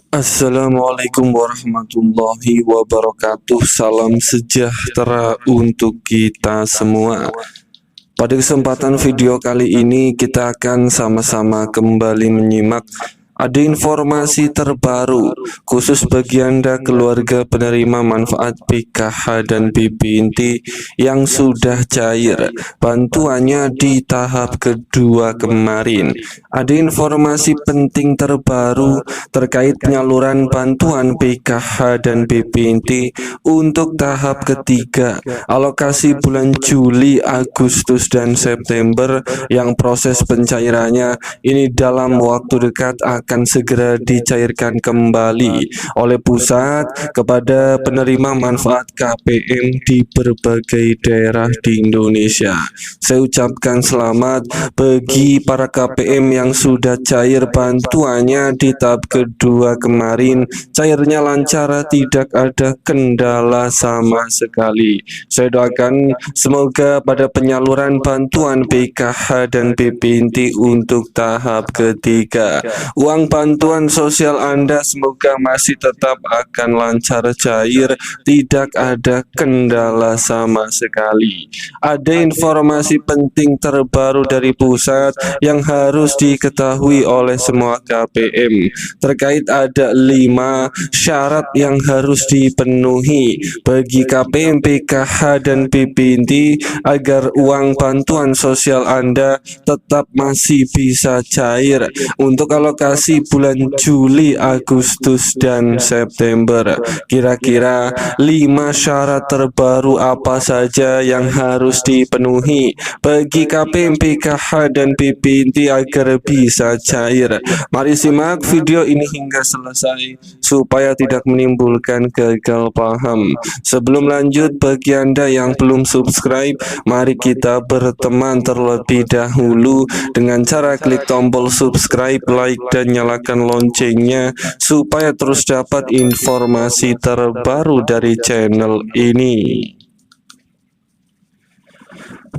Assalamualaikum warahmatullahi wabarakatuh. Salam sejahtera untuk kita semua. Pada kesempatan video kali ini kita akan sama-sama kembali menyimak ada informasi terbaru khusus bagi Anda keluarga penerima manfaat PKH dan BPNT yang sudah cair bantuannya di tahap kedua kemarin. Ada informasi penting terbaru terkait penyaluran bantuan PKH dan BPNT untuk tahap ketiga alokasi bulan Juli, Agustus, dan September yang proses pencairannya ini dalam waktu dekat akan segera dicairkan kembali oleh pusat kepada penerima manfaat KPM di berbagai daerah di Indonesia. Saya ucapkan selamat bagi para KPM yang sudah cair bantuannya di tahap kedua kemarin. Cairnya lancar, tidak ada kendala sama sekali. Saya doakan semoga pada penyaluran bantuan PKH dan BPNT untuk tahap ketiga, uang bantuan sosial Anda semoga masih tetap akan lancar cair, tidak ada kendala sama sekali. Ada informasi penting terbaru dari pusat yang harus diketahui oleh semua KPM. Terkait ada 5 syarat yang harus dipenuhi bagi KPM, PKH, dan BPNT agar uang bantuan sosial Anda tetap masih bisa cair untuk alokasi bulan Juli, Agustus, dan September. Kira-kira 5 syarat terbaru apa saja yang harus dipenuhi bagi KPM, PKH, dan BPNT agar bisa cair? Mari simak video ini hingga selesai supaya tidak menimbulkan gagal paham. Sebelum lanjut, bagi Anda yang belum subscribe, mari kita berteman terlebih dahulu dengan cara klik tombol subscribe, like, dan nyalakan loncengnya supaya terus dapat informasi terbaru dari channel ini.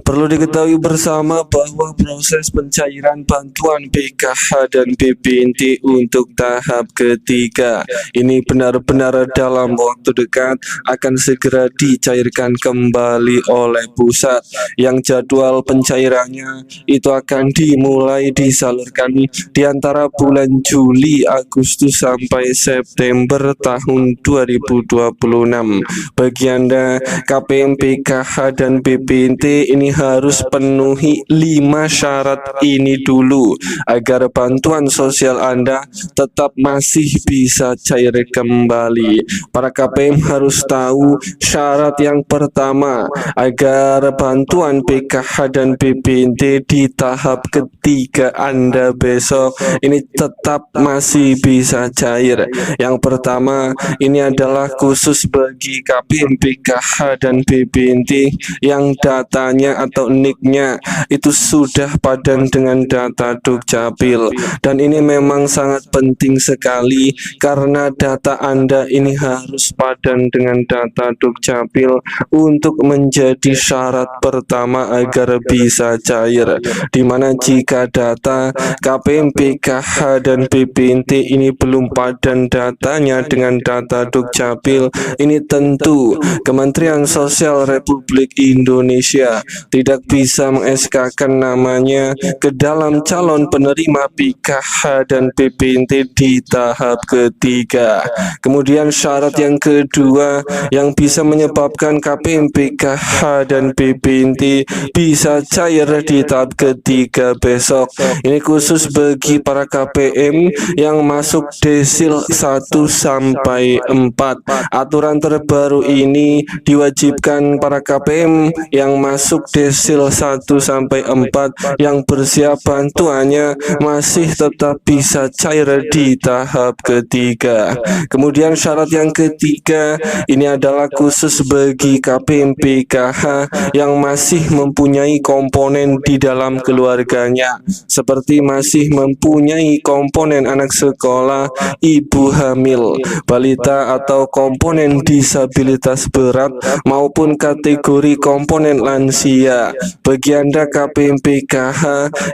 Perlu diketahui bersama bahwa proses pencairan bantuan PKH dan BPNT untuk tahap ketiga ini benar-benar dalam waktu dekat akan segera dicairkan kembali oleh pusat, yang jadwal pencairannya itu akan dimulai disalurkan di antara bulan Juli, Agustus, sampai September tahun 2026. Bagi Anda KPM, PKH, dan BPNT ini harus penuhi 5 syarat ini dulu agar bantuan sosial Anda tetap masih bisa cair kembali. Para KPM harus tahu syarat yang pertama agar bantuan PKH dan BPNT di tahap ketiga Anda besok ini tetap masih bisa cair. Yang pertama ini adalah khusus bagi KPM, PKH, dan BPNT yang datanya atau nicknya itu sudah padan dengan data Dukcapil, dan ini memang sangat penting sekali karena data Anda ini harus padan dengan data Dukcapil untuk menjadi syarat pertama agar bisa cair, dimana jika data KPM, PKH, dan BPNT ini belum padan datanya dengan data Dukcapil, ini tentu Kementerian Sosial Republik Indonesia tidak bisa meng-SK-kan namanya ke dalam calon penerima PKH dan BPNT di tahap ketiga. Kemudian syarat yang kedua yang bisa menyebabkan KPM, PKH, dan BPNT bisa cair di tahap ketiga besok, ini khusus bagi para KPM yang masuk desil 1 sampai 4. Aturan terbaru ini diwajibkan para KPM yang masuk desil 1 sampai 4 yang bersiap bantuannya masih tetap bisa cair di tahap ketiga. Kemudian syarat yang ketiga ini adalah khusus bagi KPM, PKH yang masih mempunyai komponen di dalam keluarganya, seperti masih mempunyai komponen anak sekolah, ibu hamil, balita, atau komponen disabilitas berat maupun kategori komponen lansia tersedia. Bagi Anda KPM PKH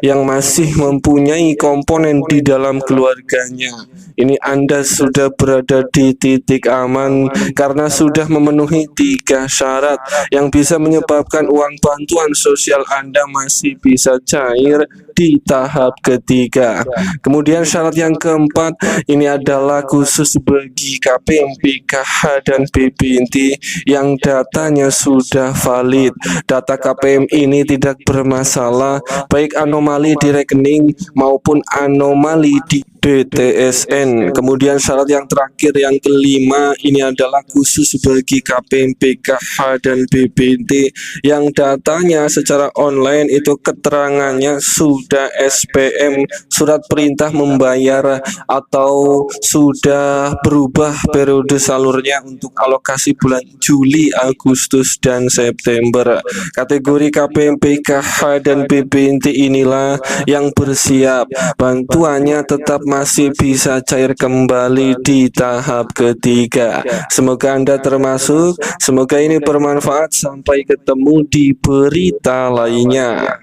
yang masih mempunyai komponen di dalam keluarganya, ini Anda sudah berada di titik aman karena sudah memenuhi 3 syarat yang bisa menyebabkan uang bantuan sosial Anda masih bisa cair di tahap ketiga. Kemudian syarat yang keempat ini adalah khusus bagi KPM PKH dan BPNT yang datanya sudah valid. Data KPM ini tidak bermasalah, baik anomali di rekening maupun anomali di BTSN. Kemudian syarat yang terakhir yang kelima ini adalah khusus bagi KPM PKH dan BPNT yang datanya secara online itu keterangannya sudah SPM, surat perintah membayar, atau sudah berubah periode salurnya untuk alokasi bulan Juli, Agustus, dan September. Kategori KPM PKH dan BPNT inilah yang bersiap, bantuannya tetap masih bisa cair kembali di tahap ketiga. Semoga Anda termasuk, semoga ini bermanfaat. Sampai ketemu di berita lainnya.